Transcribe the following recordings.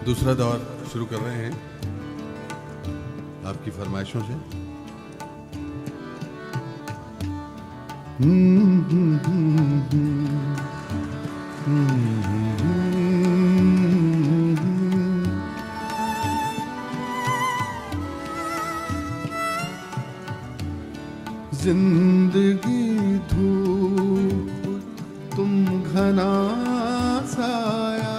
दूसरा दौर शुरू कर रहे हैं आपकी फरमाइशों से। जिंदगी धूप तुम घना साया,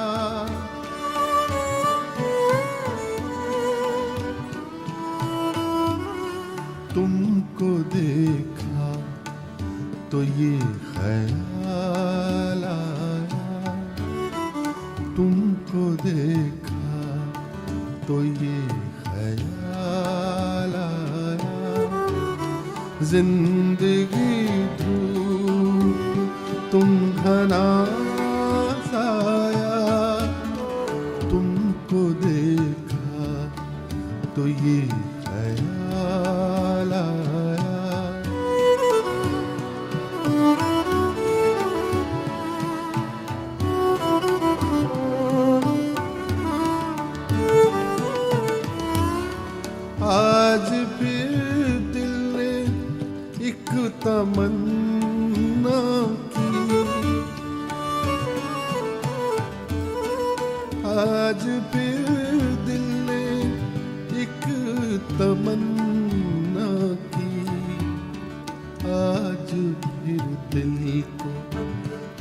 तुमको देखा तो ये ख्याल आया, तुमको देखा तो ये ख्याल आया। जिंदगी धूप तुम घना साया, तुमको देखा तो ये ख्याल आया। आज फिर दिल ने एक तमन्ना की, आज फिर दिल ने एक तमन्ना की, आज फिर दिल को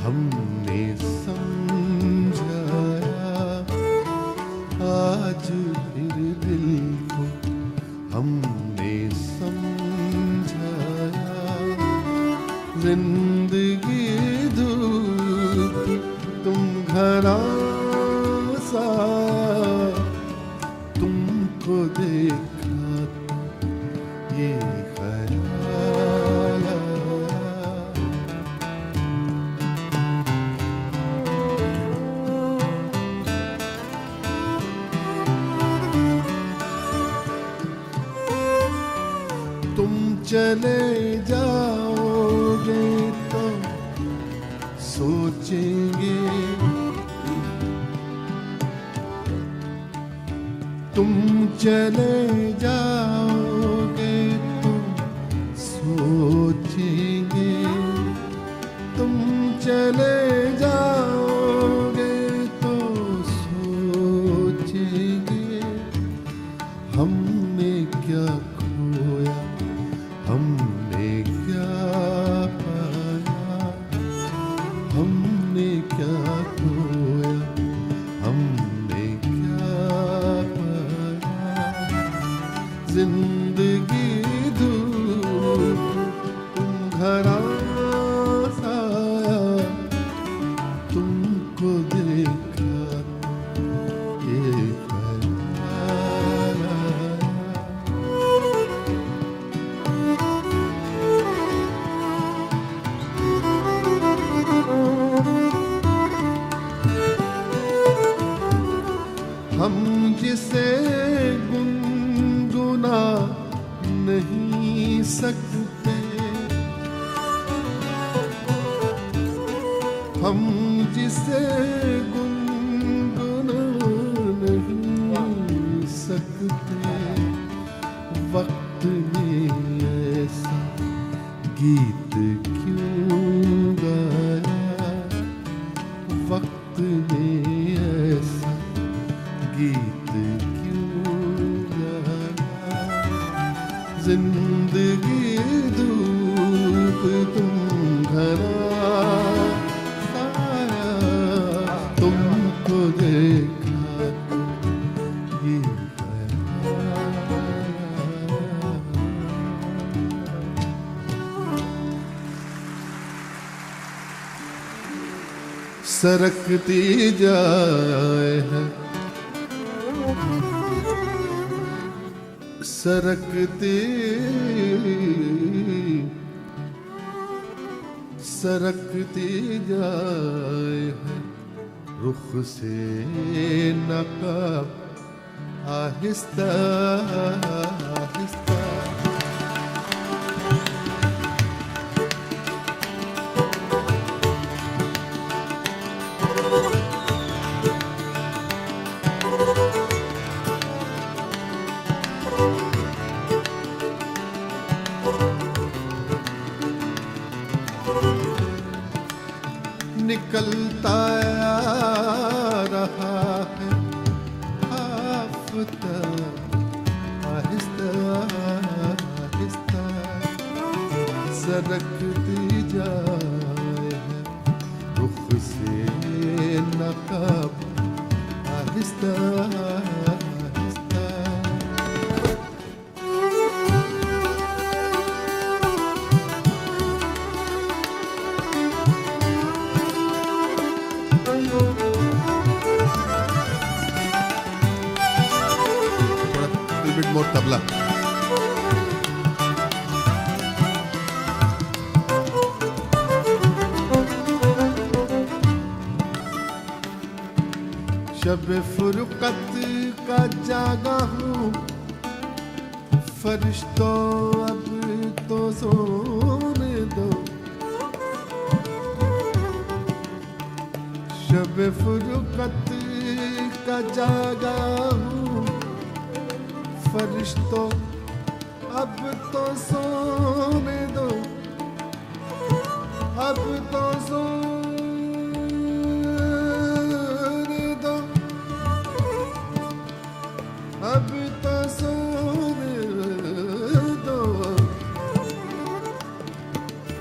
हमने समझाया, आज फिर दिल को हमने समझाया। जिंदगी धूप तुम घना साया, तुमको देखा ये ख्याल आया। तुम चले जाओगे तो सोचेंगे, तुम चले जाओगे तो सोचेंगे, तुम चले जाओगे तो सोचेंगे। हमने क्या खोया, हमने क्या पाया, हमने क्या खोया, हमने क्या पाया। जिंदगी धूप तुम घना साया, तुमको देखा ये ख्याल आया। हम जिसे गुनगुना नहीं सकते, हम जिसे गुनगुना नहीं सकते। वक्त ने ऐसा गीत क्यों गाया, वक्त ने ऐसा गीत क्यों गाया। जिंदगी धूप तुम घना साया, तुमको देखा ये ख्याल आया। सरकती जाए है, सरकती सरकती जाए है रुख से नकाब, आहिस्ता आहिस्ता। आहिस्ता आहिस्ता। थोड़ा बिट मोर तबला। शब फुरकत का जागा हूँ, फरिश्तों अब तो सोने दो। शब फुरकत का जागा हूँ, फरिश्तों अब तो सोने दो, अब तो सोने दो, अब तो सोने दो, सोने दो,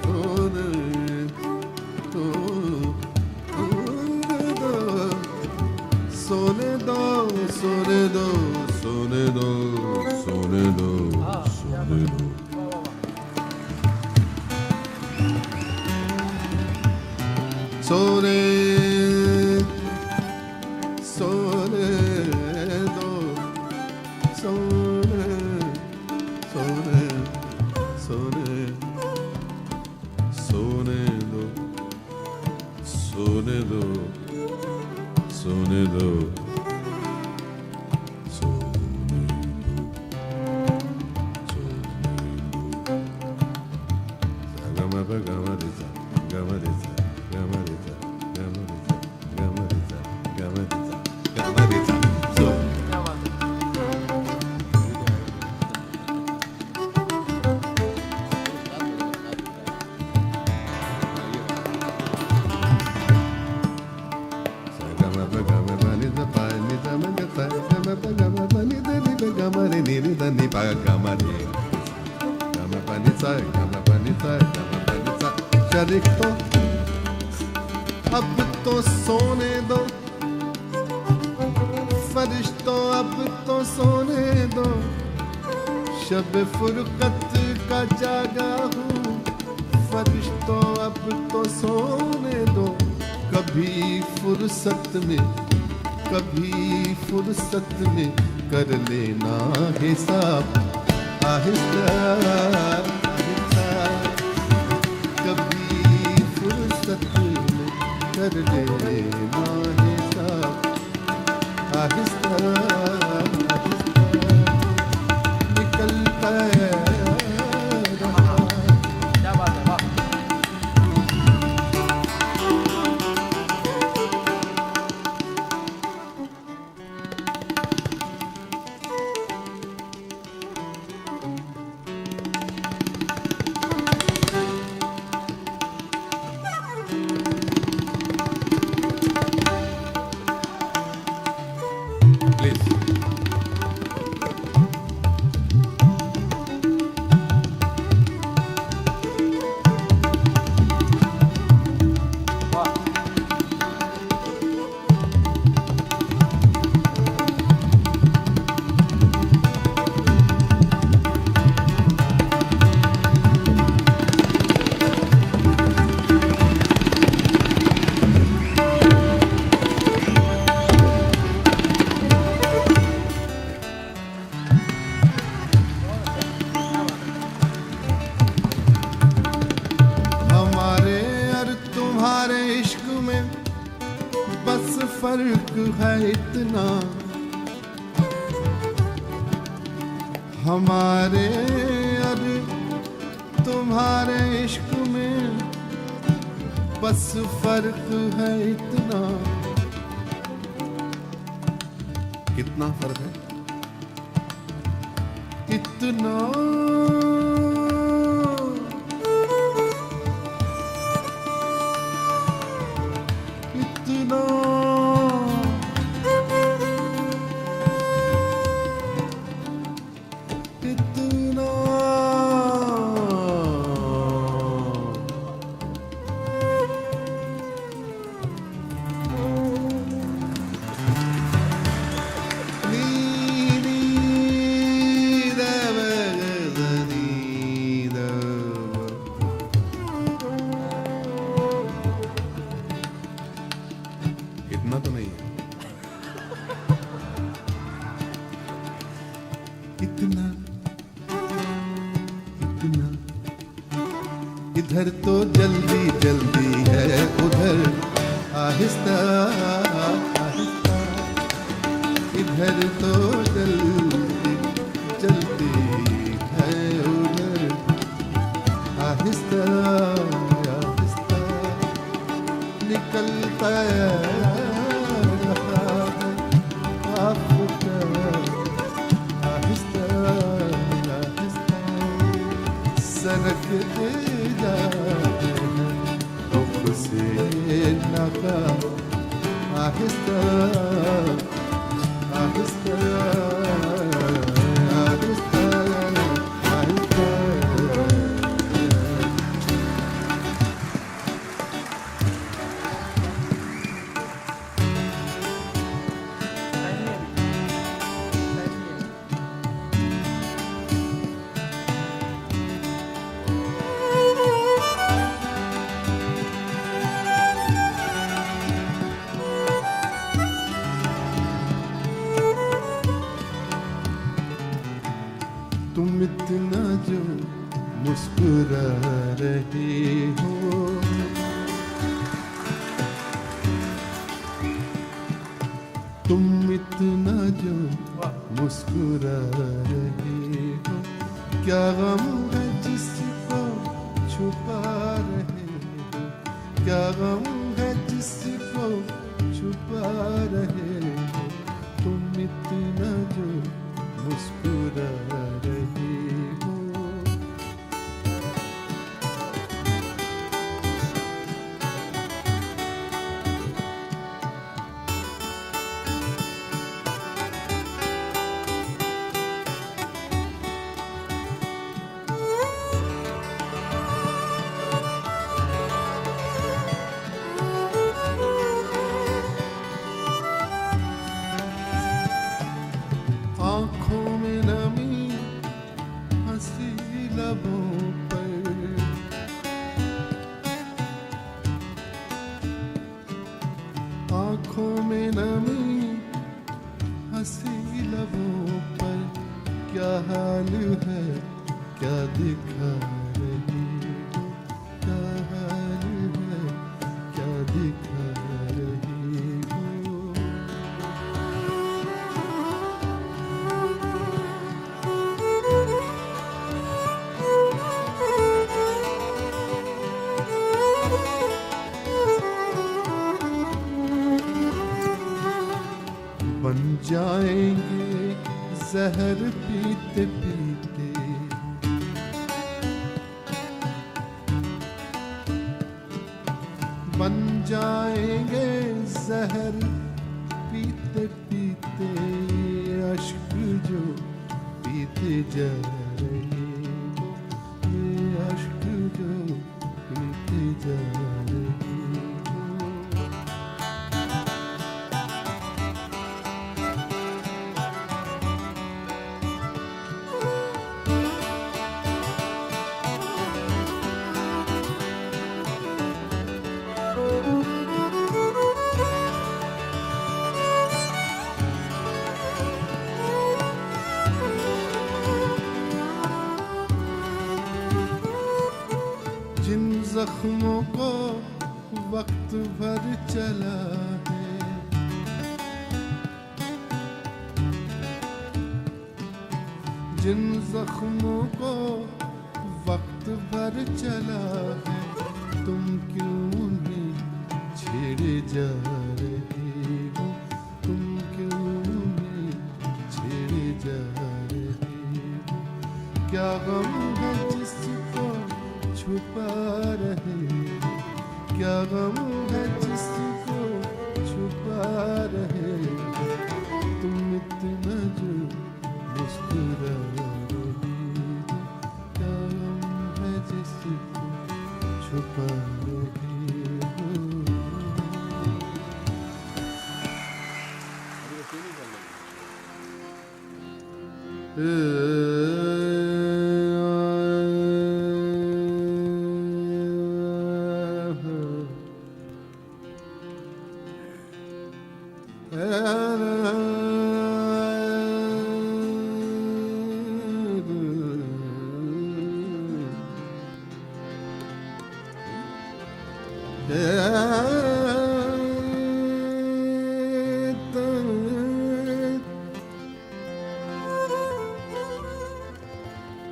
सोने दो, सोने दो, सोने दो, सोने दो, सोने दो। सोने सोने दो, सोने सोने सोने सोने दो, सोने दो, सोने दो, शरीक तो अब तो सोने दो, फरिश्तों अब तो सोने दो। शब फुरकत का जागा हूँ, फरिश्तों अब तो सोने दो। कभी फुर्सत में, कभी फुर्सत में कर लेना हिसाब आहिस्ता आहिस्ता। कभी फुर्सत में कर लेना हिसाब आहिस्ता आहिस्ता। निकलता है क्या बात है, वाह। फर्क है इतना, हमारे और तुम्हारे इश्क में बस फर्क है इतना। कितना फर्क है? इतना इतना इतना इधर तो जल्दी जल्दी है, उधर आहिस्ता आहिस्ता। इधर तो जल्दी जल्दी है, उधर आहिस्ता आहिस्ता। निकलता रहा है आफ्ताब आहिस्ता आहिस्ता। सरकते जाते हैं रुख से नाकाम आहिस्ता आहिस्ता आहिस्ता आहिस्ता। तुम इतना जो मुस्कुरा रहे हो, तुम इतना जो मुस्कुरा रहे हो, क्या गम है जिसको छुपा रहे हो, क्या गम है जिसको छुपा रहे हो। तुम इतना जो मुस्कुरा रहे हो। आँखों में नमी हंसी लबों पर, आँखों में नमी हंसी लबों पर। क्या हाल है क्या दिखा रही हो, क्या हाल है क्या दिखा रही हो। बन जाएंगे जहर पीते पीते, बन जाएंगे जहर पीते पीते। अश्क जो पीते जा रहे हो, ये अश्क जो पीते जा रहे हो। जिन जख्मों को वक्त भर चला है, जिन जख्मों को वक्त भर चला है, तुम क्यों नहीं छेड़े जा रहे हो, तुम क्यों नहीं छेड़े जा रहे हो। क्या गम है जिसको छुपा रहे हो, क्या गम है जिसको छुपा रहे हो। तुम इतना जो मुस्कुरा रहे हो, क्या गम है जिसको छुपा रहे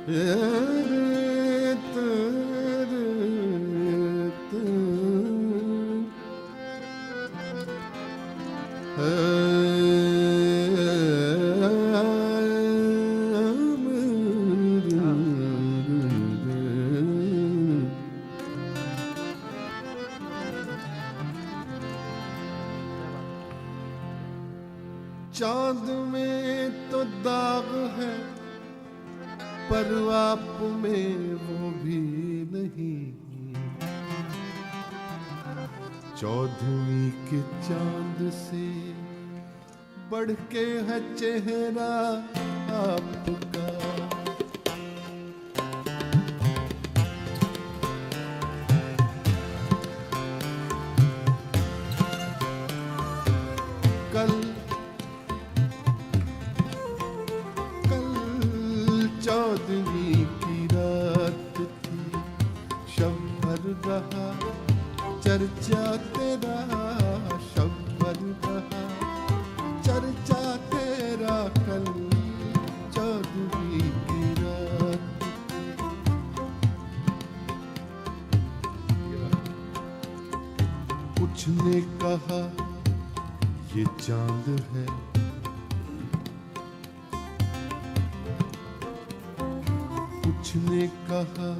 चांद में तो दाग है पर आप में वो भी नहीं। चौदहवीं के चांद से बढ़ के है चेहरा आपका। चौदहवीं की रात थी, शंभर रहा चर्चा तेरा, शंभर रहा चर्चा तेरा। कल चौदहवीं की रात कुछ ने कहा ये चांद है, कुछ ने कहा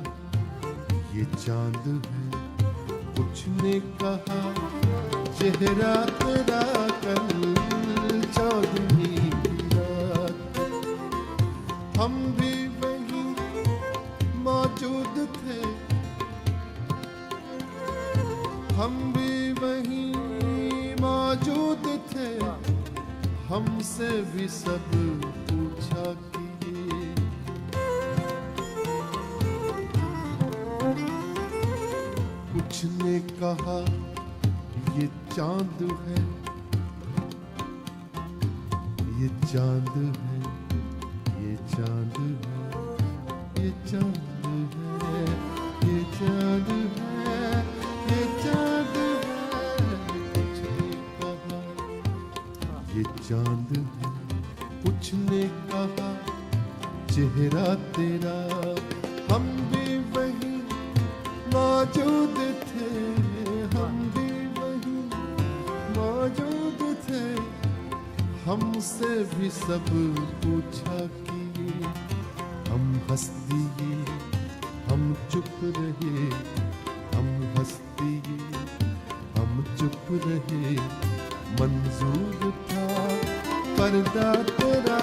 ये चांद है, कुछ ने कहा चेहरा तेरा। कल चौदहवीं की रात हम भी वहीं मौजूद थे, हम भी वहीं मौजूद थे। हमसे भी सब पूछा कि कुछ ने कहा ये चांद है, ये चांद है, ये चांद है, ये चांद है, ये चांद है, ये चांद है। कुछ ने कहा ये चांद है, कुछ ने कहा चेहरा तेरा। हम भी वहीं मौजूद थे, हम भी वहीं मौजूद थे। हमसे भी सब पूछा कि हम हंस दिए, हम चुप रहे, हम हंस दिए, हम चुप रहे। मंजूर था पर्दा तेरा।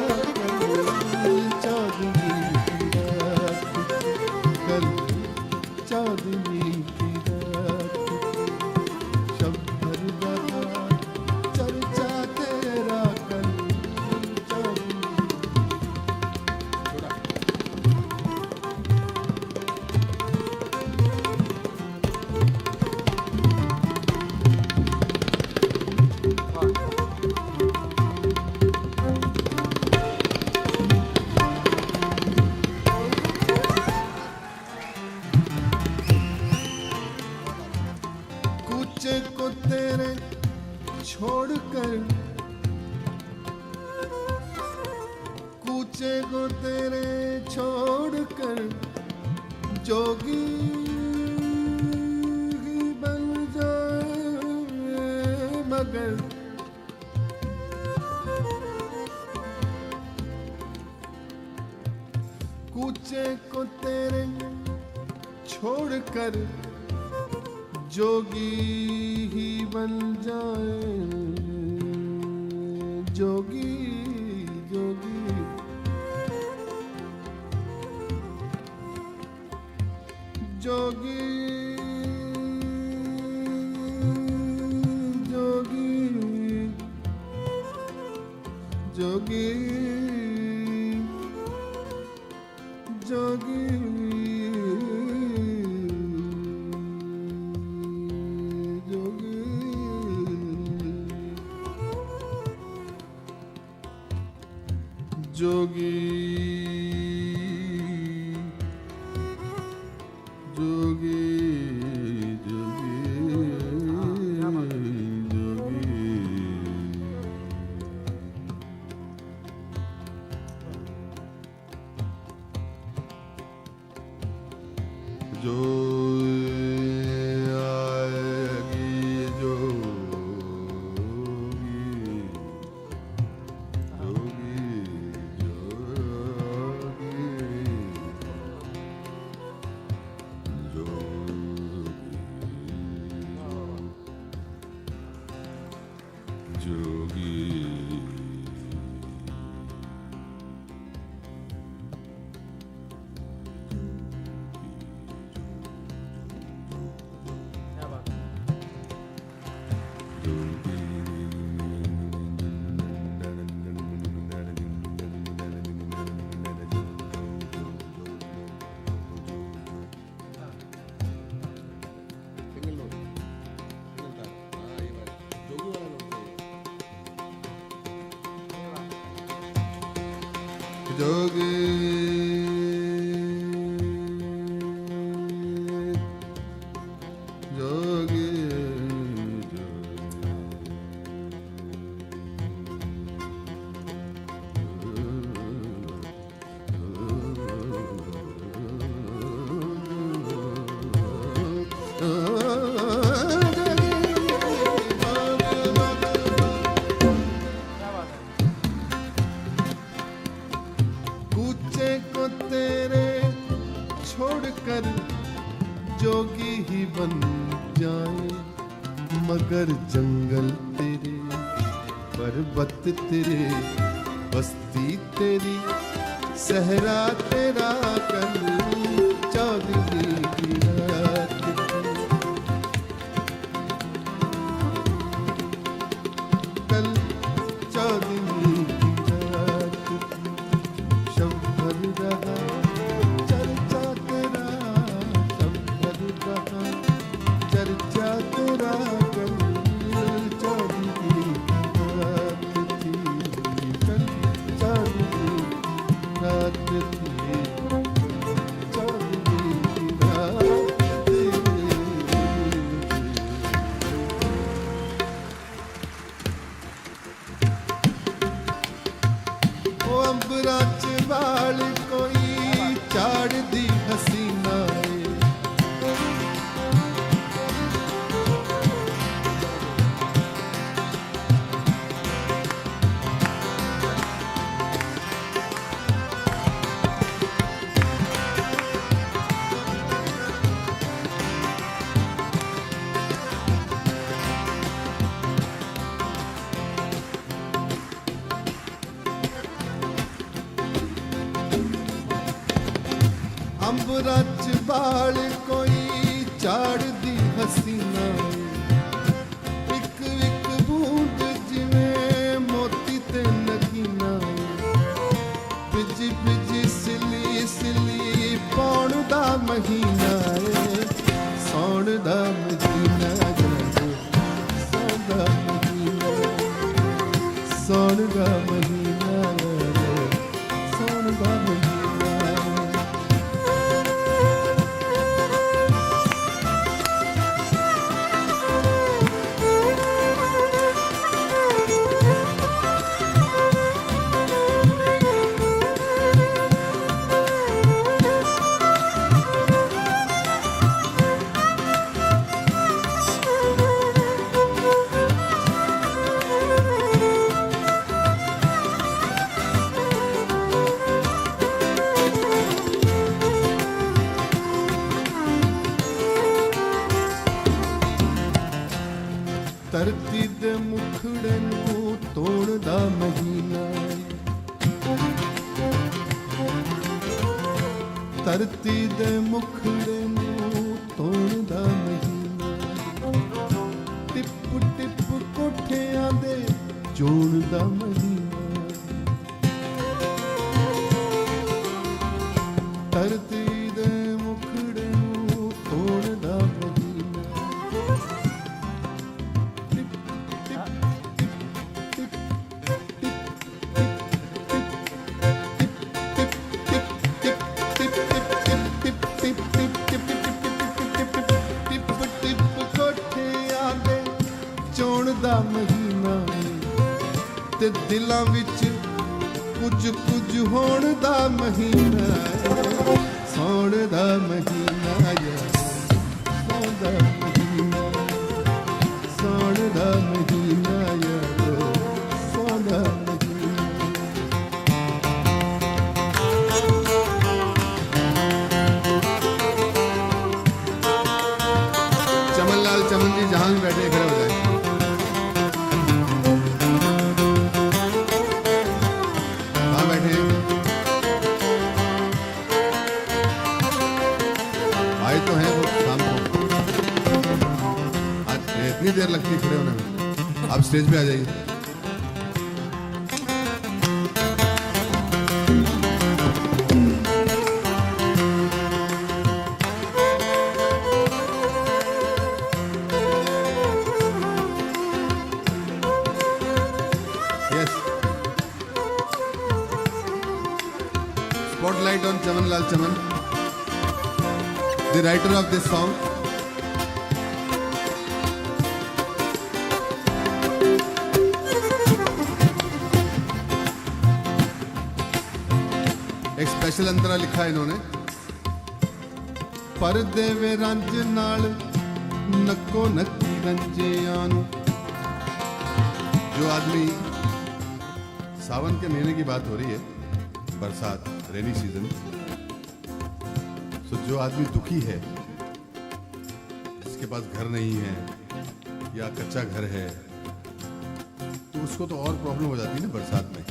चौदहवीं की रात, कल चौदहवीं की रात, शंभर रहा चर्चा तेरा। कल चौदहवीं। कूचे को तेरे छोड़कर, कूचे को तेरे छोड़कर जोगी बन जाए। मगर कूचे को तेरे छोड़कर जोगी ही बन जाए। जोगी जोगी जोगी जोगी जोगी जोगी जोगी जोगी जोगी जो आएगी जोगी जोगी जोगी क्या बात है? सिंगल नोट सिंगल तार हाँ ये बात जोगी वाला नोट चाहिए जोगी जोगी क्या बात है? कूचे को तेरे छोड़कर जोगी ही बन जाए मगर जंगल तेरे पर्वत तेरे बस्ती तेरी सहरा तेरा कल चौदवी की रात कल चौदवी की रात शंभर रहा चर्चा तेरा शंभर रहा चर्चा तेरा कल चौदवी रात थी कल चौदवी रात थी चौदवी रात थी ओ अंबरा च वाल कोई चाड़ दी हसीना अंबरा च वाल कोई चाड़ दी हसीना एक एक बूंद जिवें मोती ते नगीना पिज पिज सिली सिली पौण दा महीना सौण दा महीना सौण दा महीना सौण दा महीना सौण दा महीना ਧਰਤੀ ਦੇ ਮੁਖੜੇ ਨੂੰ ਤੋੜਦਾ ਮਹੀਨਾ ਧਰਤੀ ਦੇ ਮੁਖੜੇ ਨੂੰ ਤੋੜਦਾ ਮਹੀਨਾ ਟਿਪ ਟਿਪ ਕੋਠਿਆਂ ਦੇ ਜੋੜਦਾ ਮਹੀਨਾ ਧਰਤੀ ਦੇ ਮੁਖੜੇ ਨੂੰ ਤੋੜਦਾ ਮਹੀਨਾ ਦਾ ਮਹੀਨਾ ਤੇ ਦਿਲਾਂ ਵਿੱਚ ਕੁਝ ਕੁਝ ਹੋਣ ਦਾ ਮਹੀਨਾ ਸੌਣ ਦਾ ਮਹੀਨਾ ਯਾਰੋ ਸੌਣ ਦਾ ਮਹੀਨਾ ਸੌਣ ਦਾ ਮਹੀਨਾ ਯਾਰੋ ਸੌਣ ਦਾ ਮਹੀਨਾ चमनलाल चमन जी जहां भी बैठे खड़े हो जाए कहाँ बैठे आए तो हैं वो शाम को आज इतनी देर लगती है खड़े होने में आप स्टेज पे आ जाइए Spotlight on Chamanlal Chaman, the writer of this song. एक स्पेशल अंतरा लिखा है इन्होंने पर देवे रंज नाल नक्को नक्की रंजियां नूं। जो आदमी सावन के महीने की बात हो रही है, बरसात रेनी सीजन, तो जो आदमी दुखी है जिसके पास घर नहीं है या कच्चा घर है तो उसको तो और प्रॉब्लम हो जाती है ना बरसात में।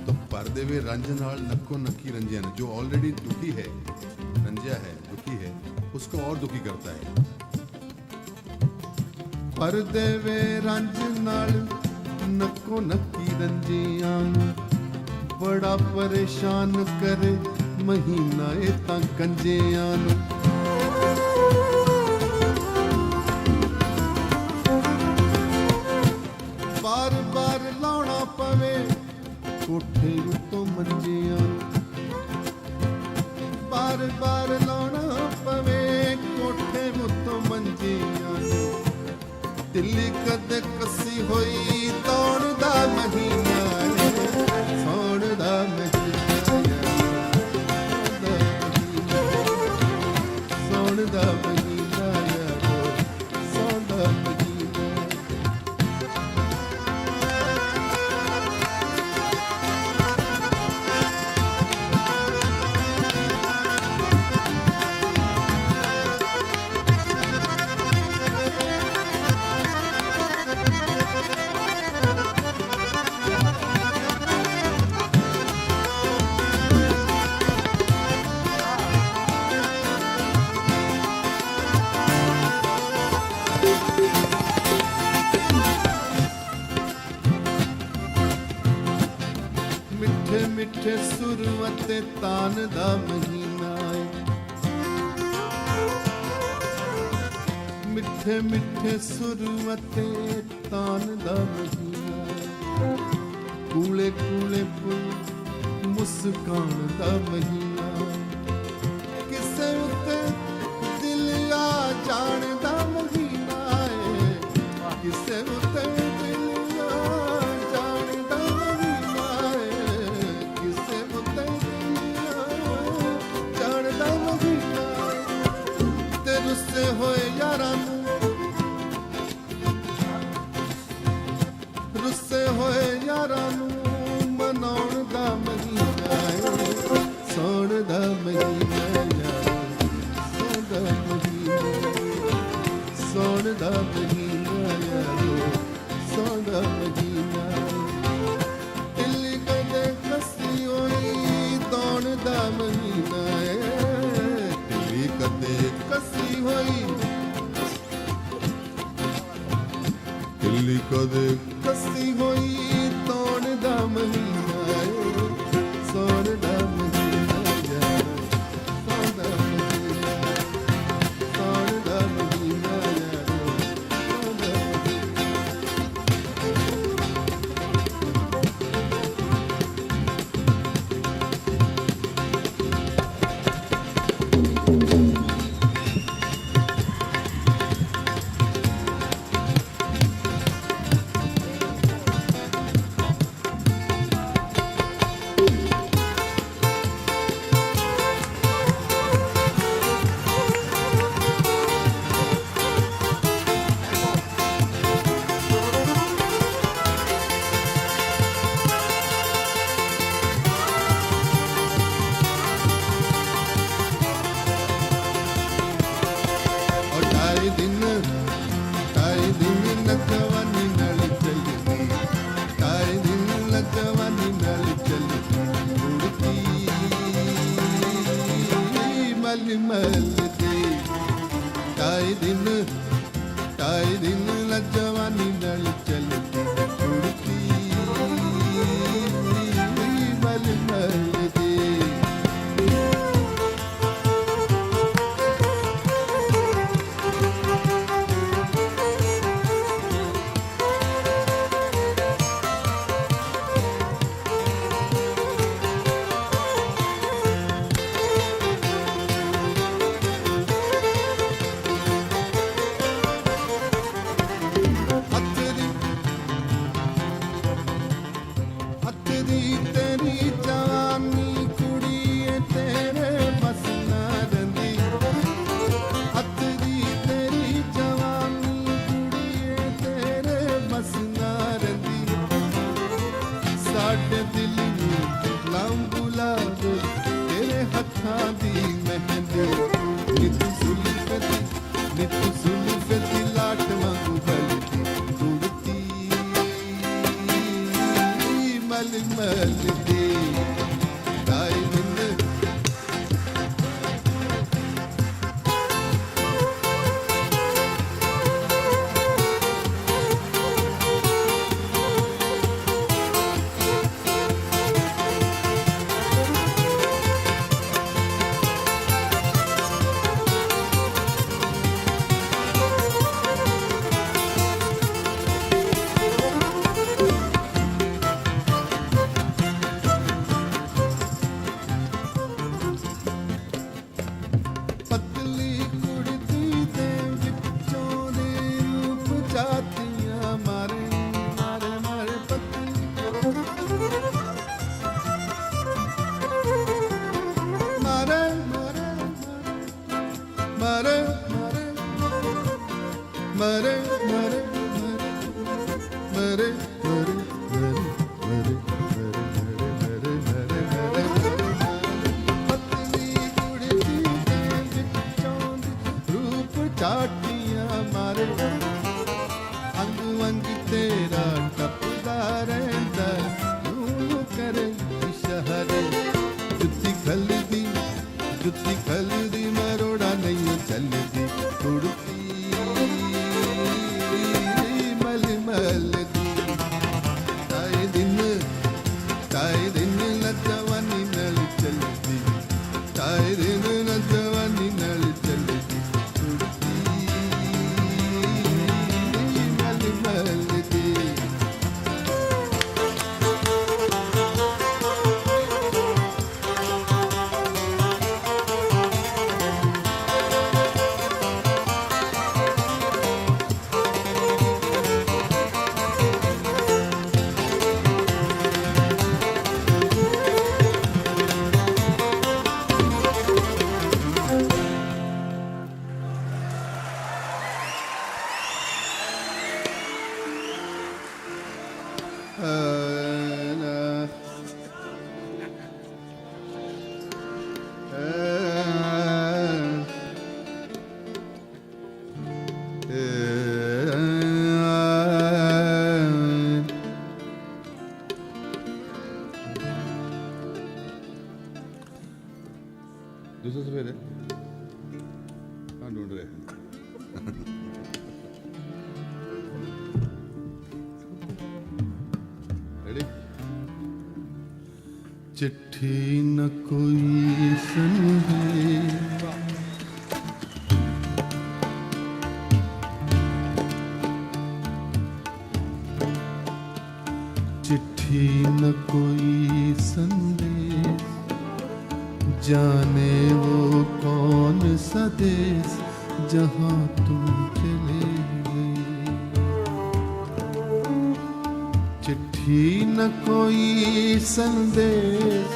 तो पर्दे में रंजनाल नक्को नक्की रंजिया, जो ऑलरेडी दुखी है, रंजिया है, दुखी है, उसको और दुखी करता है। पर्दे में रंजनाल नक्को नक्की रंजिया बड़ा परेशान करे महीना ए तां कंजियां नूं। बार बार लाउणा पवे कोठे उत्तों मंजियां नूं। बार बार लाउणा पवे कोठे उत्तों मंजियां नूं। दिल्ली कदे कसी होई तौण दा महीना सौण दा महीना सौण दा महीना सौण दा महीना। मिठे मिठे सुर अते तान दा महीना है। मिठे मिठे सुर अते तान दा महीना है। कूले कूले पुल मुस्कान दा महीना है। किसे उते दिल आ जान दा महीना है। किसे उते दिल आ जान दा महीना है। किसे उते दिल आ जान दा महीना है। ते रुस्से होए यारां नूं रुस्से होए यारां नूं मनाउण दा महीना है। सौण दा महीना सौण दा महीना सौण दा महीना जवानी नाल चलदी उड़दी मल मल दे ताए दिन ला जवानी नाल चलदी उड़दी मल मल दे ਸਾਡੇ ਦਿਲ ਨੂੰ ਲਾਂਬੂਲਾ ਦੇ ਤੇਰੇ ਹੱਥਾਂ ਦੀ ਮਹਿੰਦੀ ਨਿਤ ਸੁਲਫੇ ਦੀ ਲਾਟ ਵਾਂਗੂ ਬਲਦੀ ਉੜਦੀ ਮਲ ਮਲ ਦੀ ਤਾਏ ਦਿਨ मरे मरे मरे मरे मरे मरे मरे पतली कुड़ती दे विचों रूप चाटियां मारे अंग अंग तेरा टपदा रहिंदा तू करे इशारे जुत्ती खलदी मरोड़ा नहीं चलदी उड़ती मल मल दी ताए दिन ला जवानी नाल चलदी ताए दिन ला जवानी नाल चलदी उड़ती मल मल दी दूसरा सफेद है हाँ ढूंढ रहे हैं रेडी चिट्ठी न कोई संदेश चिट्ठी न कोई संदेश जाने वो कौन सा देश जहाँ तुम चले गए चिट्ठी न कोई संदेश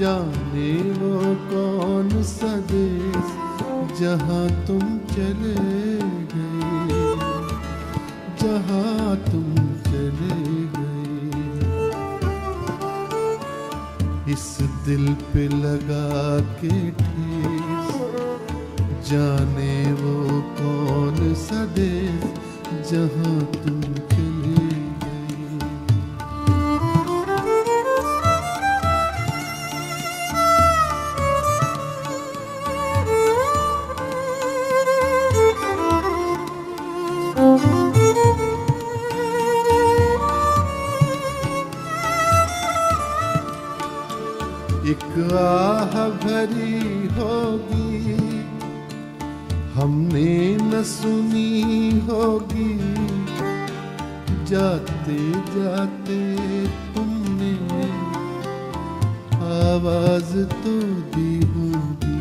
जाने वो कौन सा देश जहाँ तुम चले गए जहाँ तुम चले गए इस दिल पे लगा के ठेस जाने वो कौन सा देश जहाँ तुम चले गए एक आह भरी होगी हमने न सुनी होगी, जाते जाते तुमने आवाज तो दी होगी।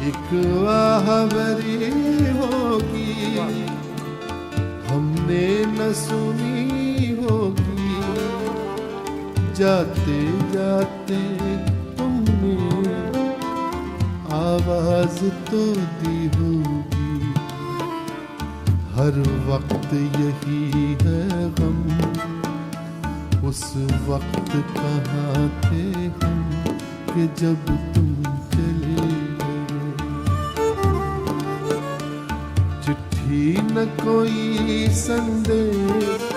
एक आह भरी होगी हमने न सुनी होगी, जाते जाते तुमने आवाज तो दी होगी। हर वक्त यही है गम, उस वक्त कहाँ थे हम कि जब तुम चले गए। चिट्ठी न कोई संदेश,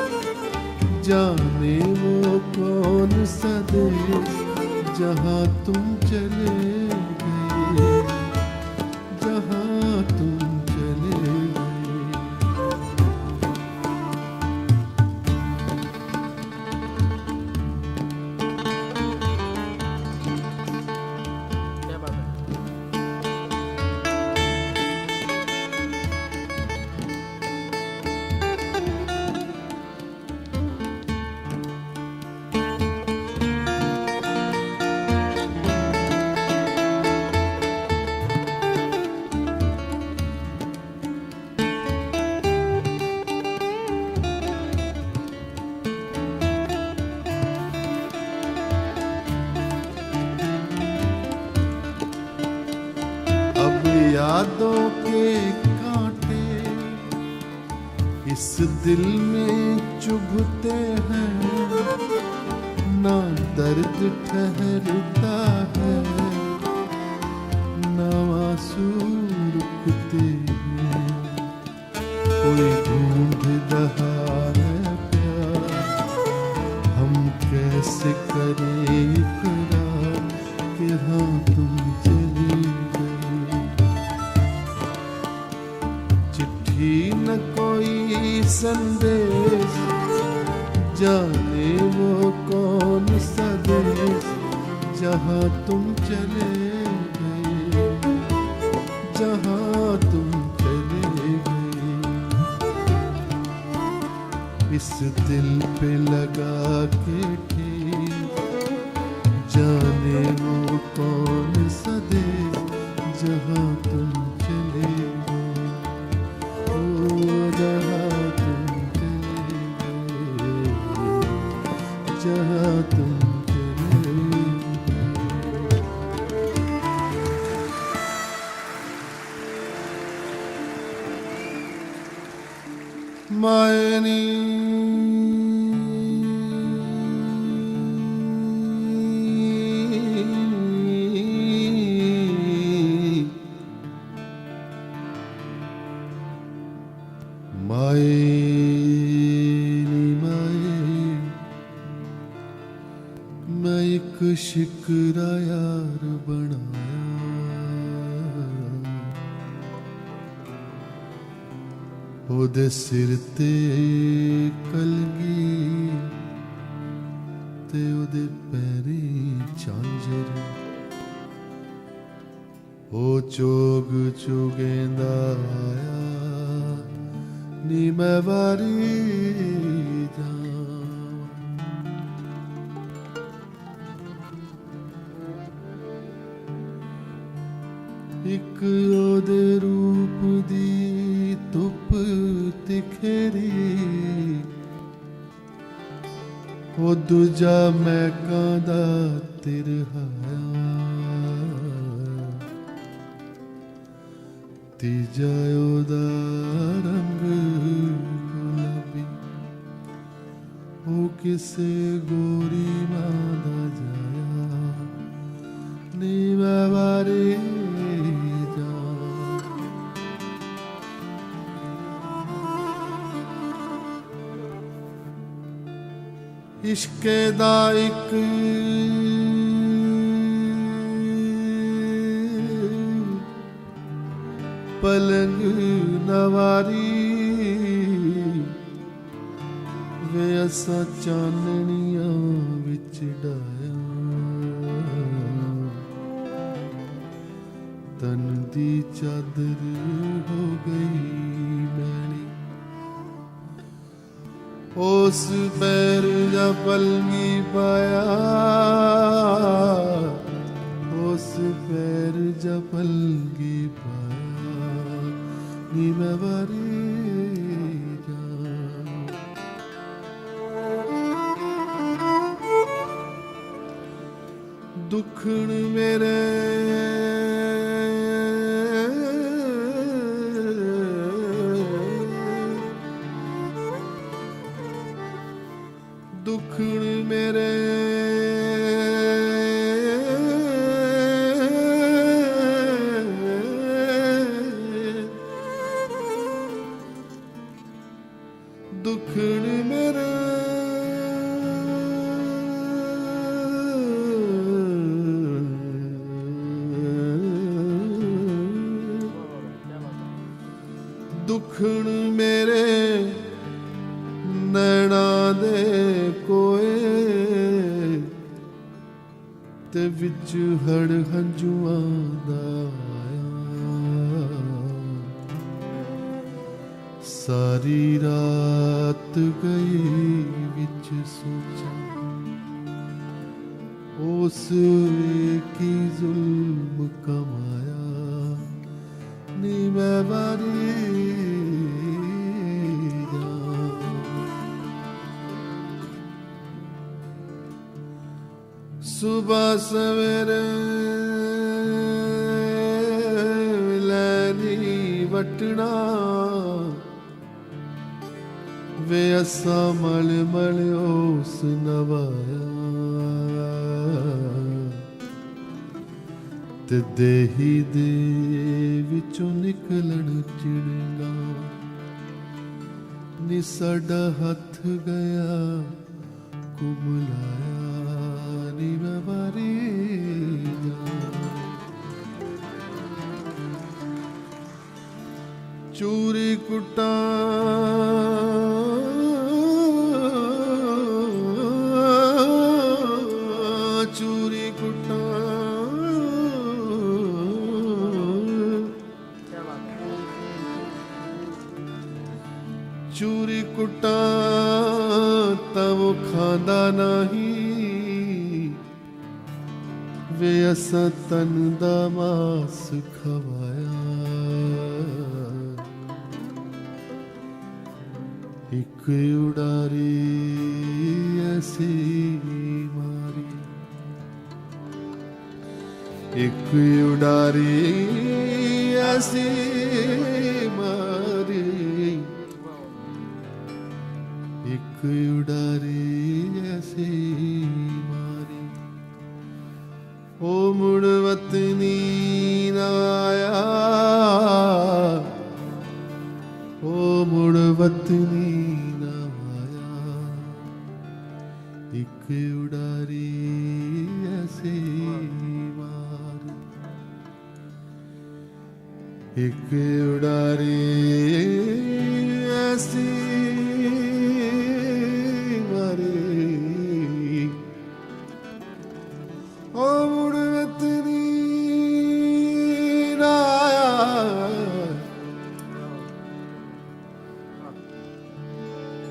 जाने वो कौन सा देश जहाँ तुम चले गए, जहाँ तुम चले गए। क्या बात है। अब यादों के कांटे इस दिल में चुभते हैं, ना दर्द ठहरता है ना आंसू रुकते हैं। कोई ढूंढ रहा है प्यार, हम कैसे करें इकरार कि हाँ तुम चली गई। चिट्ठी न कोई संदेश, जाने वो कौन सा देश जहाँ तुम चले गए, जहाँ तुम चले गए। इस दिल पे लगा के ठेस, जाने वो कौन सा देश जहाँ तुम चले गए, ओ जहाँ तुम चले गए, जहाँ तुम चले गए। मायनी मैं एक शिकरा यार बनाया, ओदे सिर ते कलगी ते ओदे पैरी झांझर, ओ चोग चुगेंदा आया नी मैं वारी जावां। एक ओदे रूप दी धुप तिखेरी, ओ दूजा महकां दा तिरहाया, तीजा ओदा रंग गुलाबी, ओ किसे गोरी मां दा जाया नी मैं वारे जा। इश्के दा इक पलंग नवारी, वे असां चाननियां विच डाया तन दी चादर हो गई मैली उस पैर जा पलगी पाया उस पैर जा पलगी पाया नी मैं बारी दुखण मेरे दुखण मेरे दुखण मेरे दुखण मेरे नैना दे कोए ते विच हड़ हंजुआं दा आया सारी रात गई विच सोचा उस की जुल्म कमाया नी मैं बारी सुबह सवेरे लैनी वटना वे असा मल मल उस नवाया ते देही दे विचों निकलन चिड़गा नी साडा हथ गया कुमलाया नी मैं बारी चूरी कुटा चूरी कुटा चूरी कुटा तब खांदा नहीं वे असा तन दा मास खवाया एक उड़ारी ऐसी मारी एक उड़ारी ऐसी मारी एक उड़ारी ऐसी मारी ओ मुड़ वतनी ना आया ओ मुड़ वतनी ना आया एक उड़ारी ऐसे मार एक उड़ारी ऐसी मारी ओ मुड़ वतनी ना आया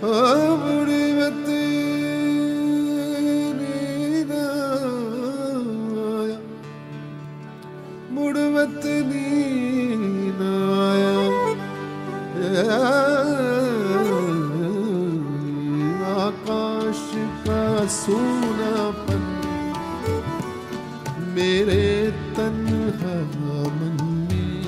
ओ मुड़ वतनी ना आया मुड़ वतनी ना आया आकाश का सूनापन मेरे तन्हा मन में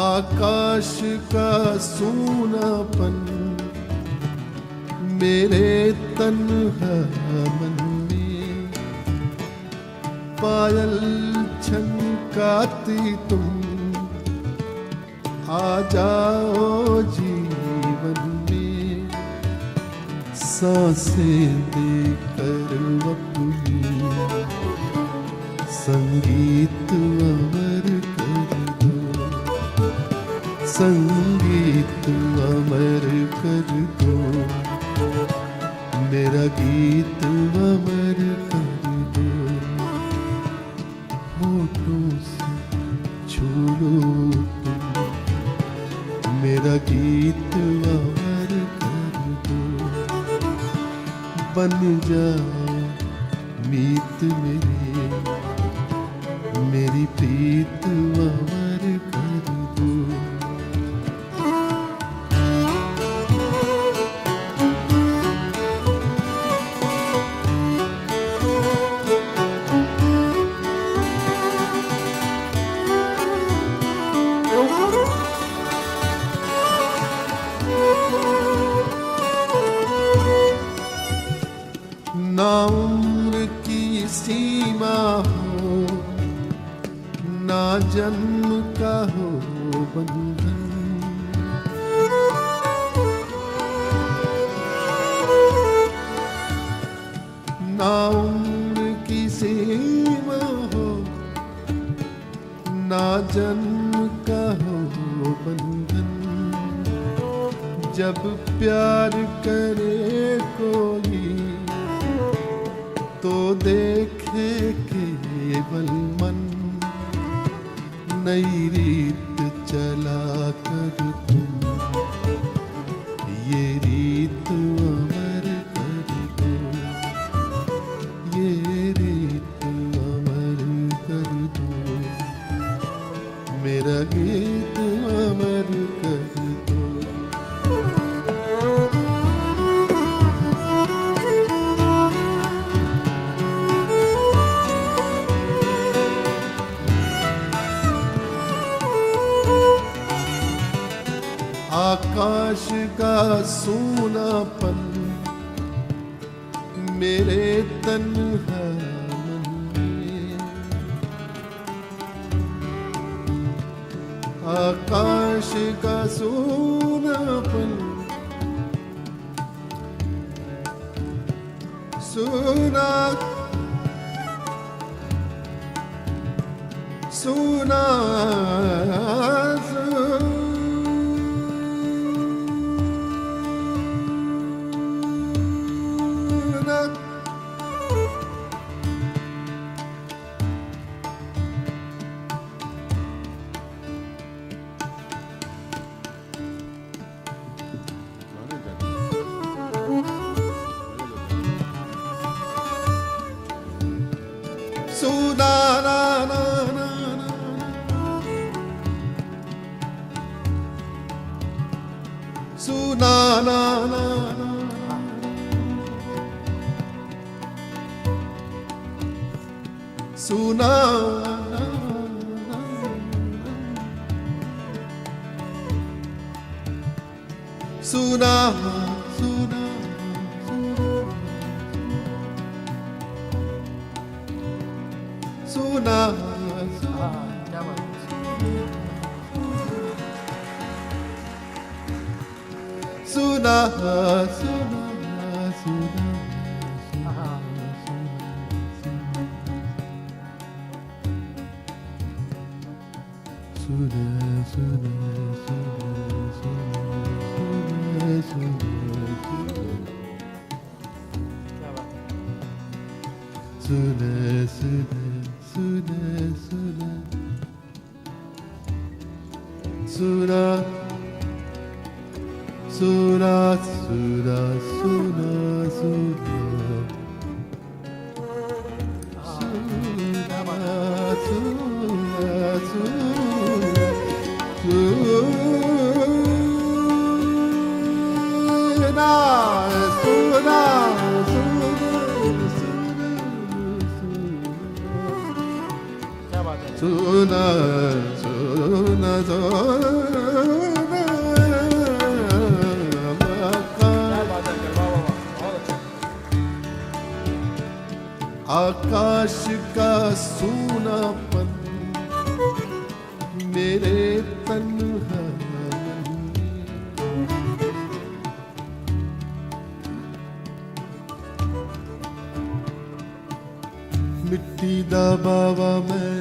आकाश का सूनापन मेरे तन्हा मन में पायल छनकाती तुम आ जाओ जीवन में सांसें देकर अपनी संगीत अमर कर दो संगीत अमर कर दो, मेरा गीत अमर कर दो। होठों से छू लो तुम, मेरा गीत अमर कर दो। बन जाओ मीत मेरी प्रीत अमर कर दो। ना उम्र की सीमा हो, ना जन्म का हो बंधन, ना उम्र की सीमा हो, ना जन्म का हो बंधन। जब प्यार करे कोई तो देखे केवल मन, नई रीत चला कर तुम, ये रीत अमर कर दो, ये रीत अमर कर दो, मेरा गीत अमर कर दो। आकाश का सूनापन मेरे तन्हा मन में, आकाश का सूनापन, सुना सुना सुना ना ना ना सुना ना ना सुना सुना सुना सुना हाँ, क्या बात है। सुना सुना सुना हाँ, सुना सुना क्या बात है। सुना सुना सुना सुना सुना सुना सुना सुना हाँ, क्या बात है। क्या बात है। सुना सुना क्या बात है। वाह वाह वाह, बहुत अच्छा। आकाश का सूनापन मेरे तन्हा मन में, मिट्टी दा बावा मैं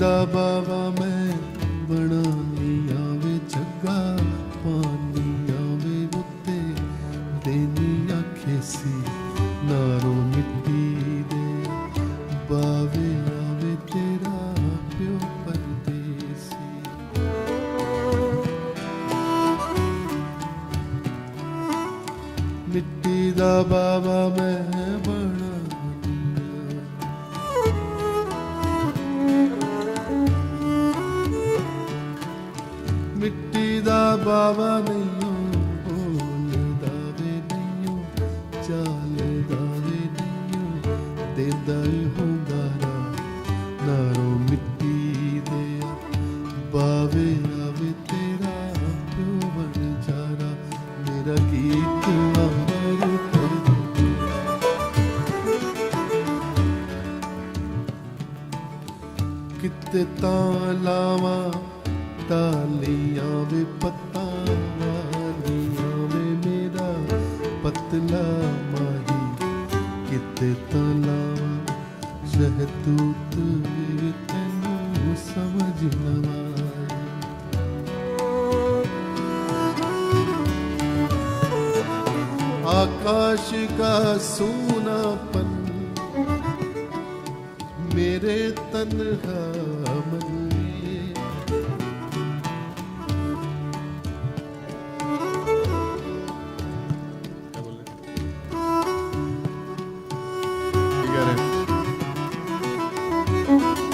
ਦਾ ਬਾਵਾ ਮੈਂ ਬਣਾਈਆਂ ਵੇ ਜੱਗਾ ਪਾਨੀਆਂ ਵੇ ਉੱਤੇ ਦੇਨੀ ਆਖੇ ਸੀ ਨਾਰੋ ਮਿੱਟੀ ਦੇ ਬਾਵੇ ਆਵੇ ਤੇਰਾ ਪਿਓ ਪਰਦੇਸੀ ਮਿੱਟੀ ਦਾ ਬਾਵਾ ਮੈਂ ਮਿੱਟੀ ਦਾ ਬਾਵਾ ਨਹੀਂਓ ਬੋਲਦਾ ਵੇ ਨਹੀਂਓ ਚੱਲਦਾ ਵੇ ਨਹੀਂਓ ਦੇਂਦਾ ਈ ਹੁੰਗਾਰਾ ਨਾਰੋ ਮਿੱਟੀ ਦੇ ਬਾਵੇ ਆਵੇ ਤੇਰਾ ਪਿਓ ਬਣ ਜਾਰਾ ਮੇਰਾ ਗੀਤ ਅਮਰ ਕਰ ਕਿਤੇ ਤਾਂ ਲਾਵਾਂ ਤਾਲੀਆਂ ਵੇ ਪੱਤਾਂ ਵਾਲੀਆਂ ਵੇ ਮੇਰਾ ਪਤਲਾ ਮਾਹੀ ਕਿਤੇ ਤਾਂ ਲਾਵਾਂ ਸ਼ਹਿਤੂਤ ਵੇ ਤੈਨੂੰ ਸਮਝ ਨਾ ਆਏ आकाश का सूनापन मेरे तन्हा मन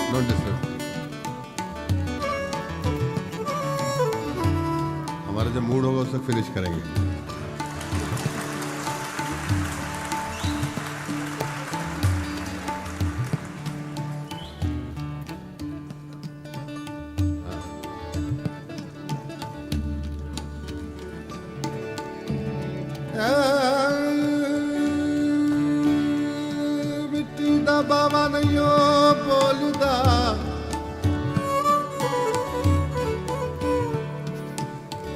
Don't disturb. हमारा जब मूड होगा उससे फिनिश करेंगे. मिट्टी दा बाबा नहीं बोलदा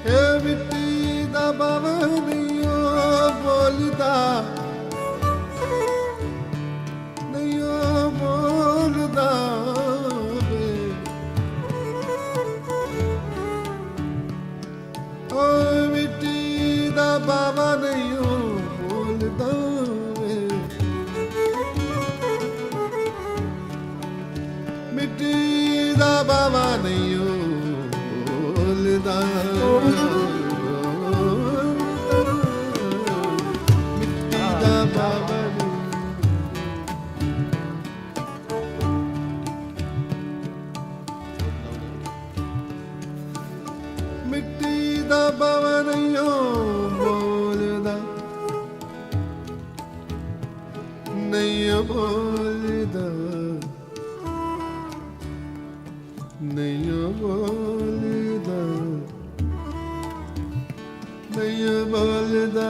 हे मिट्टी दा बाबा नहीं बोलदा नहीं बोलदा ओ मिट्टी दा बाबा नहीं बोलदा मिट्टी दा बाबा नहीं बोलदा मिट्टी दा बाबा मिट्टी दा बाबा नहीं बोलदा नहीं बोलदा नहीं बोलदा नहीं बोलदा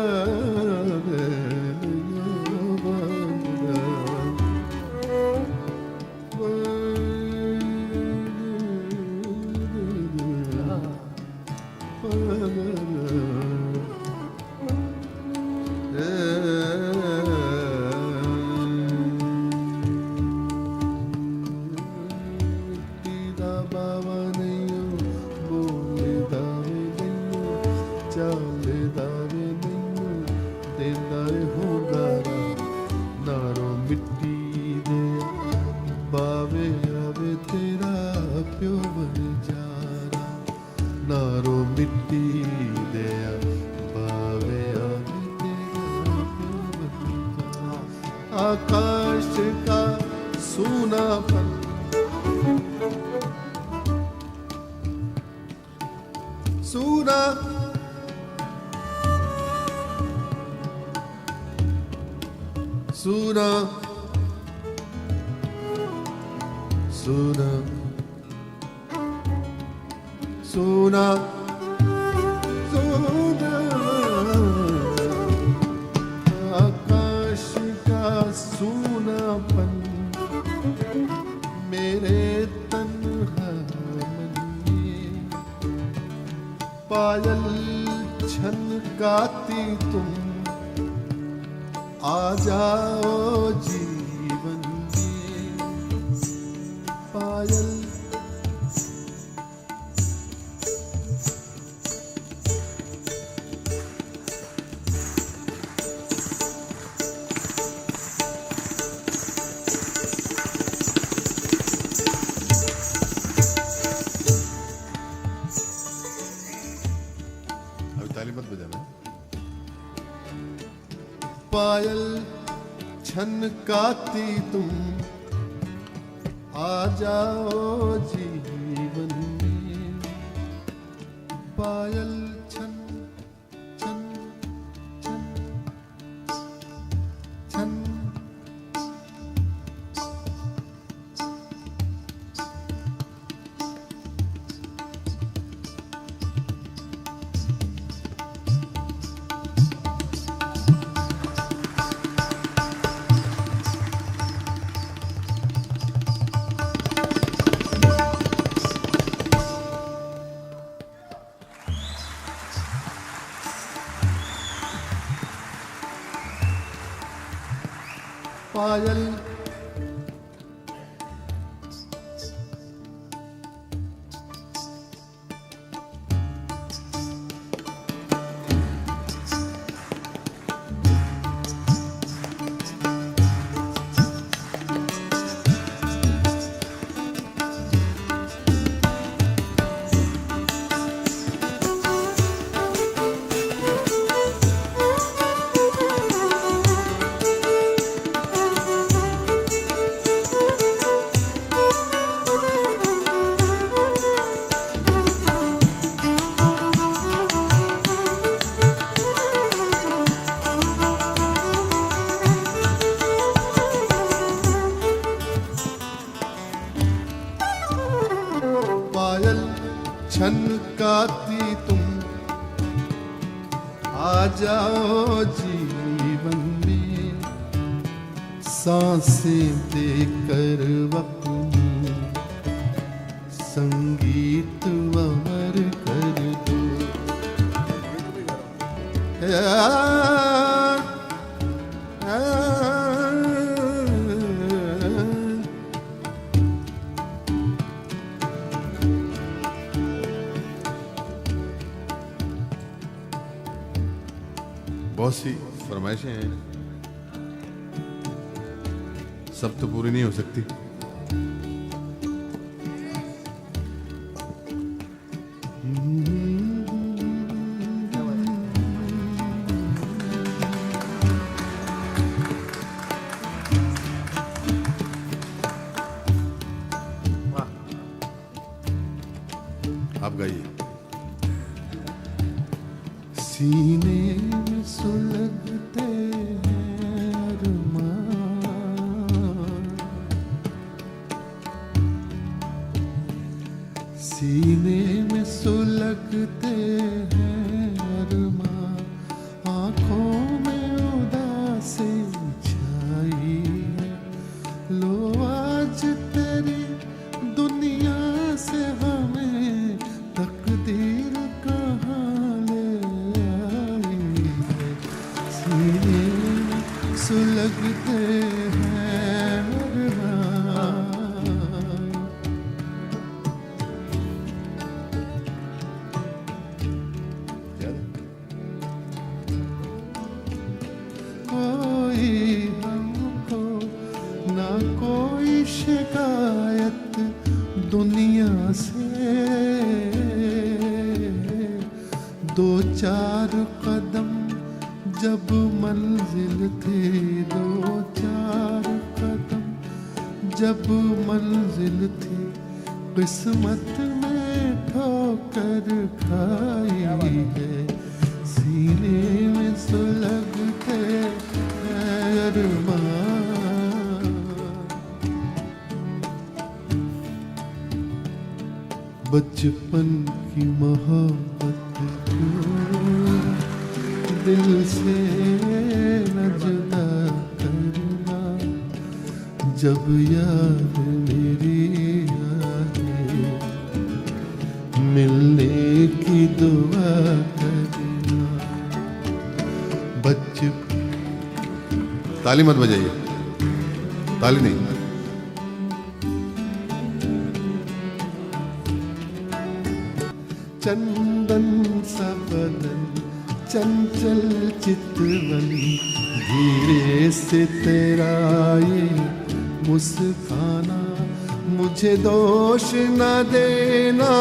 ਚੱਲਦਾ ਵੇ ਮੈਨੂੰ ਦੇਂਦਾ ਏ ਹੁੰਗਾਰਾ ਨਾਰੋ ਮਿੱਟੀ ਦੇ ਬਾਵੇ ਆਵੇ ਤੇਰਾ ਪਿਓ ਬਣ ਜਾਰਾ ਨਾਰੋ ਮਿੱਟੀ ਦੇ ਬਾਵੇ ਆਵੇ ਤੇਰਾ ਪਿਓ ਬਣ ਜਾਰਾ आकाश का सूनापन सूना सूना सूना सूना सूना आकाश का सूनापन मेरे तन्हा मन में पायल छनकाती तुम आ जाओ जीवन में पायल पायल छनकाती तुम आ जाओ जीवन में। पायल छन छन छन छन पायल पायल छनकाती तुम आ जाओ जीवन में। सांसें देकर अपनी संगीत अमर कर दो। बहुत सी फरमाइशें हैं, सब तो पूरी नहीं हो सकती। आप गाइए। सीने में सुलगते हैं अरमान, सीने में सुलगते हैं अरमान। आंखों में उदासी छाई है, लो आज तेरी दुनिया से हमें तकदीर कहाँ ले आई है। सीने में सुलगते हैं अरमान। कोई हमको ना कोई शिकायत दुनिया से। दो चार कदम जब मंजिल थी, दो चार कदम जब मंजिल थी, किस्मत में ठोकर खाई है। सीने में सुलगते हैं अरमान। बचपन की मोहब्बत को दिल से न जुदा करना, जब याद मेरी आए मिलने की दुआ करना। ताली मत बजाइए, ताली नहीं। चंदन सा बदन चंचल चितवन, धीरे से तेरा ये मुस्काना। मुझे दोष न देना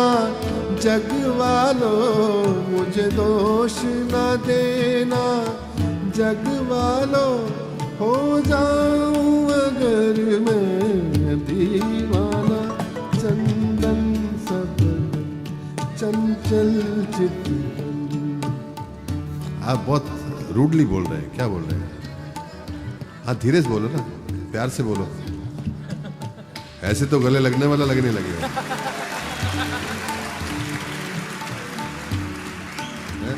जग वालों, मुझे दोष न देना जग वालों हो जाऊं अगर मैं दीवाना, चंदन सबन चंचल चित। आप बहुत रूडली बोल रहे हैं, क्या बोल रहे हैं? हाँ धीरे से बोलो ना, प्यार से बोलो, ऐसे तो गले लगने वाला लगने लगेगा। हैं?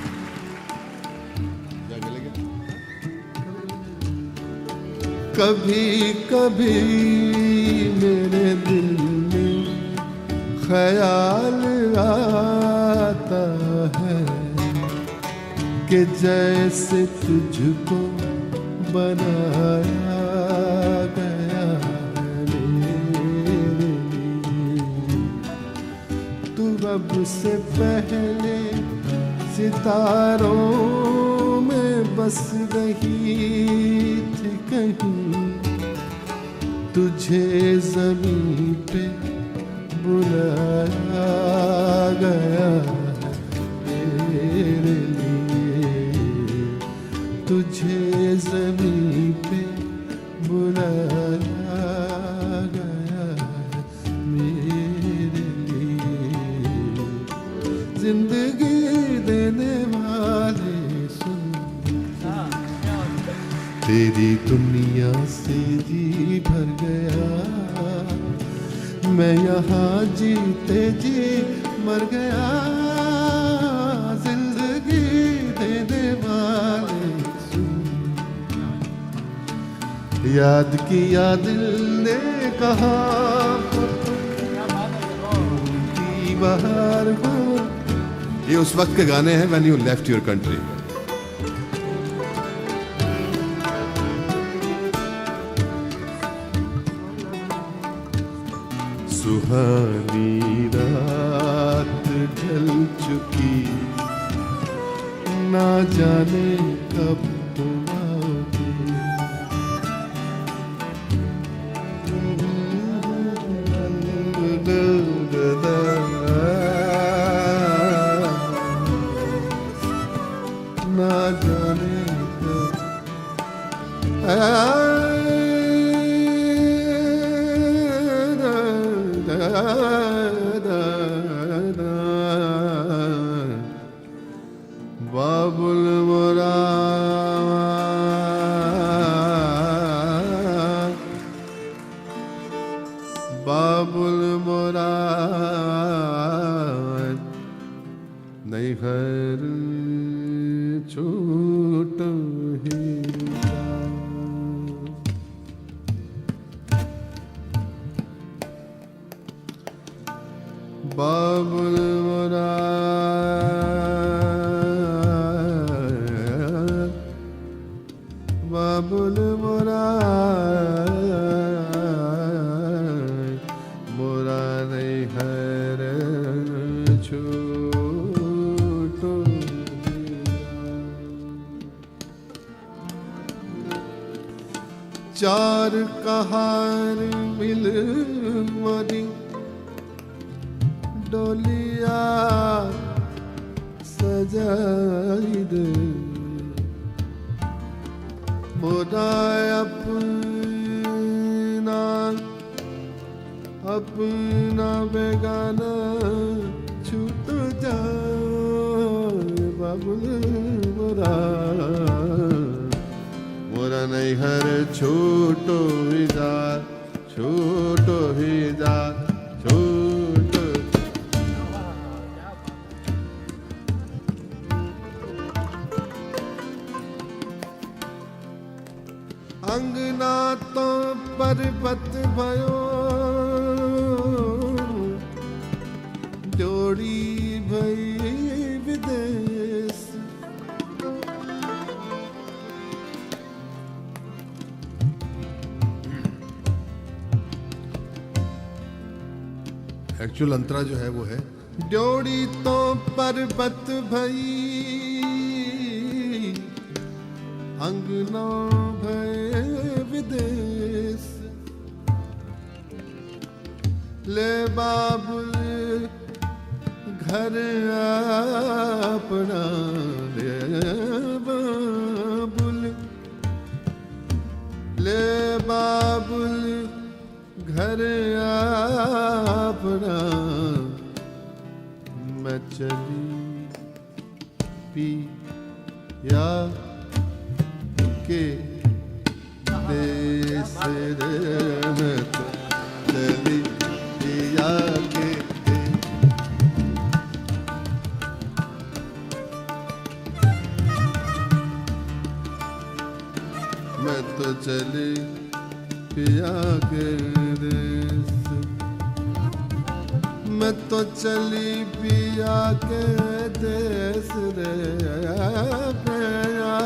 क्या गले के? कभी कभी मेरे दिल में ख्याल आता है कि जैसे तुझको बनाया गया है मेरे लिए। तू रब से पहले सितारों में बस रही थी कहीं, तुझे ज़मीं पे बुलाया गया मेरे लिए। तुझे ज़मीं पे बुलाया गया मेरे लिए। जिंदगी देने वाले सुन, तेरी दुनिया से जी भर गया, मैं यहाँ जीते जी मर गया। जिंदगी देने वाले सुन, याद किया दिल ने कहा की बाहर हो। ये उस वक्त के गाने हैं when you left your country. सुहानी रात ढल चुकी, ना जाने कब तुम आओगे। ना जाने कब बाबुल मोरा बाबुल मोरा नहीं हर छूट ही बाबुल मोरा बाबुल मोरा मोरा नहीं हर छूट। चार कहार मिल मरी डोलिया सजाई दे, मोरा अपना अपना बेगाना छूट जाए। बाबुल मोरा मोरा नहीं हर छूटो ही जा, छूटो ही जा, छूट। अंगना तो पर्वत भयो, जोड़ी भई विदेश। एक्चुअल अंतरा जो है वो है जोड़ी तो पर्वत भई, अंगना भय विदेश। ले बाबुल घर अपना, ले बाबुल बाबुल घर अपना मैं चली पिया के देश रे मैं तो चली पिया के मैं तो चली पिया के देश मैं तो चली पिया के देश रे पिया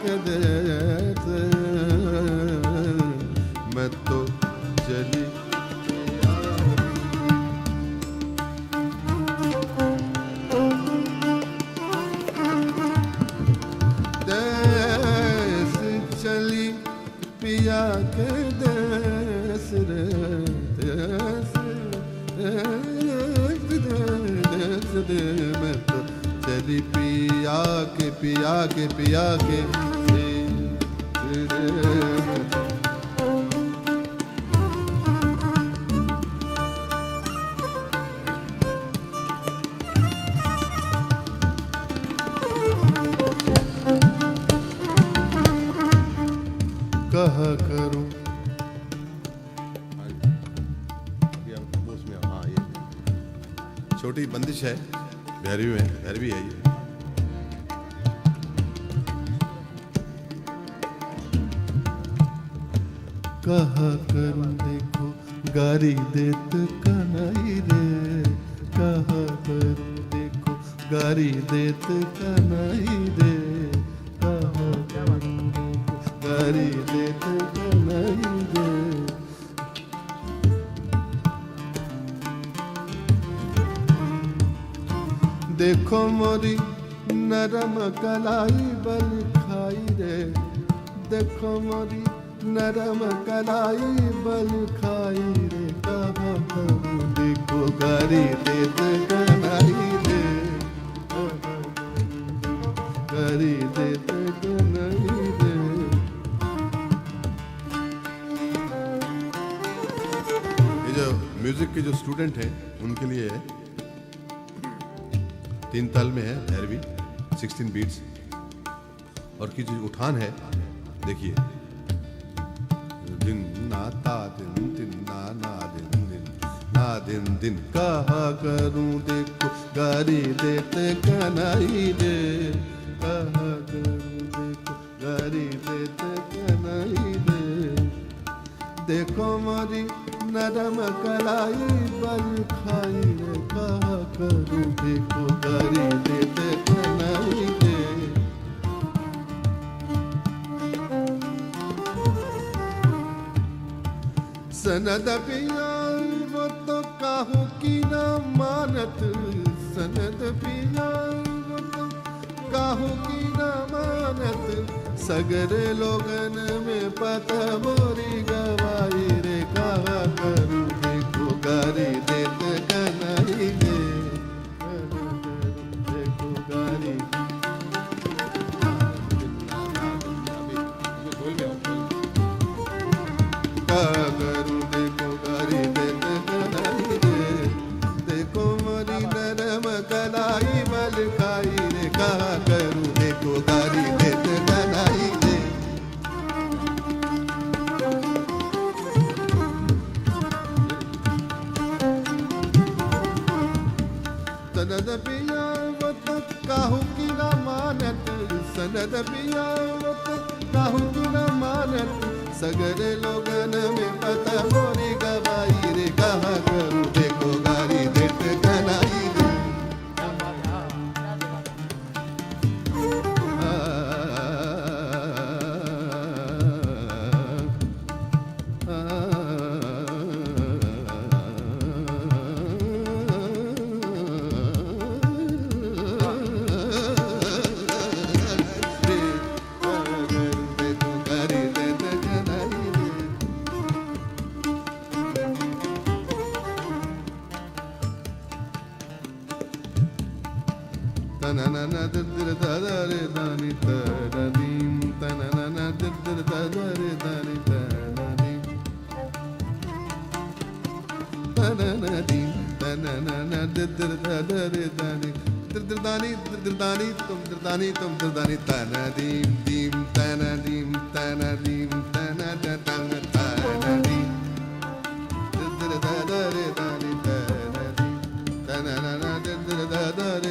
के देश मैं तो चली देश चली पिया के देश रे देश मैं तो चली पिया के पिया के पिया के कहा करूं उसमें हाँ ये छोटी बंदिश है, भैरवी है ये। कहा करूं देखो गारी देत कनाई रे कहा करूं देखो गारी देत कनाई रे कहा करूं देखो गारी देत कनाई रे देखो मोरी नरम कलाई बल खाई रे देखो मोरी नरम कलाई बल खाई रे कहा करूं देखो गारी देत कनाई रे गारी देत कनाई रे ये जो म्यूजिक के जो स्टूडेंट हैं उनके लिए 3 ताल में है भैरवी 16 बीट्स और की जो उठान है देखिए दिन ना ता दिन दिन ना ना दिन दिन ना दिन दिन कहा करूं देखो गारी देत कनाई रे कहा करूं देखो गारी देत कनाई रे देखो मोरी नरम कलाई बल खाई रे कहा करूं देखो गारी देत कनाई रे सनद पिया वो तो काहू की न मानत सनद पिया वो तो काहू की न मानत सगरे लोगन में पता मोरी गवाई रे कहा करूं देखो गारी देत कनाई रे देखो गारी कहा करूं देखो गारी देत कनाई रे देखो मोरी नरम कलाई बल खाई रे कहा करूं देखो गारी देत कनाई रे सनद पिया वत काहू की न मानत सनद पिया वत काहू की न मानत सगरे लोगन में पता मोरी गवाई रे कहा करूं देखो गारी देत कनाई रे तननन दिर दरे दानी तनीम तननन दिर दरे दानी तनीम dim tanana dardani dardani dardani tum dardani tanadim dim tanadim tanadim tanadim tanadim dardani tanana dardani tum dardani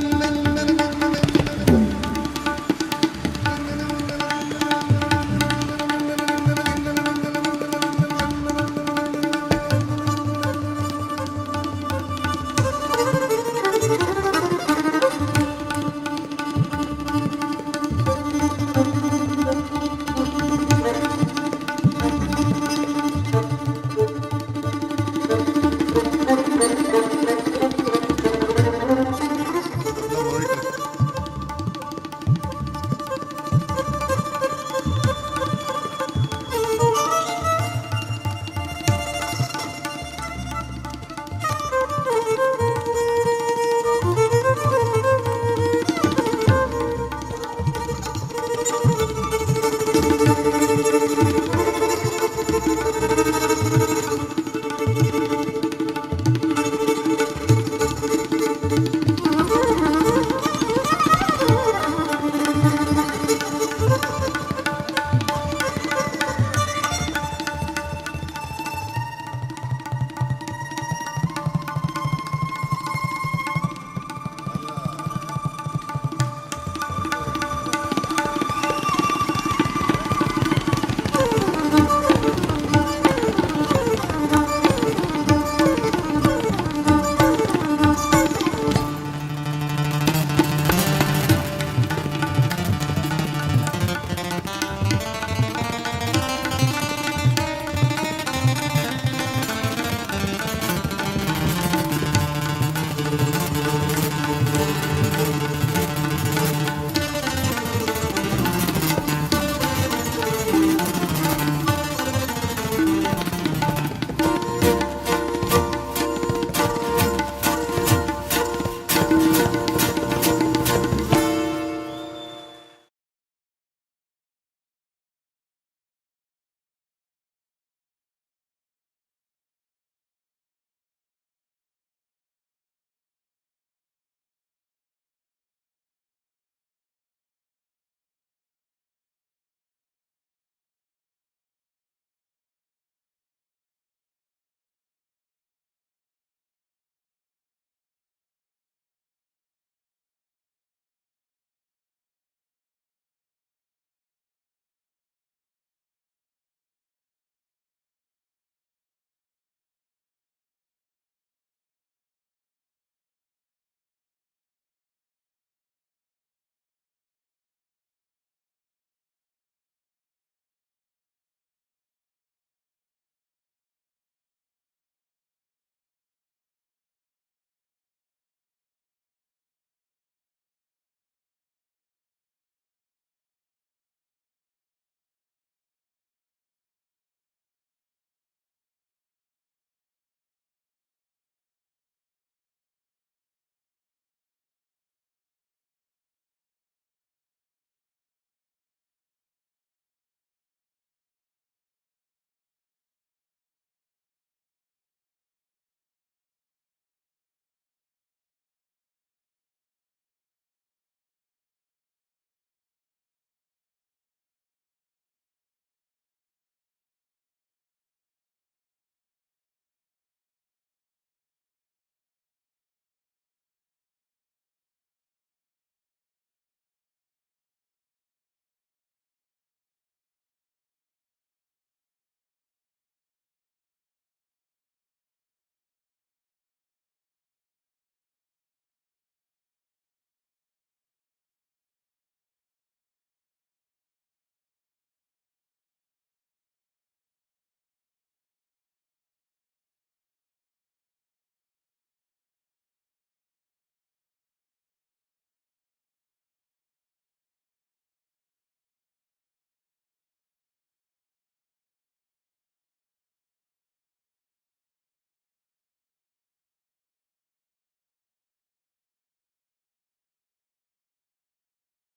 dim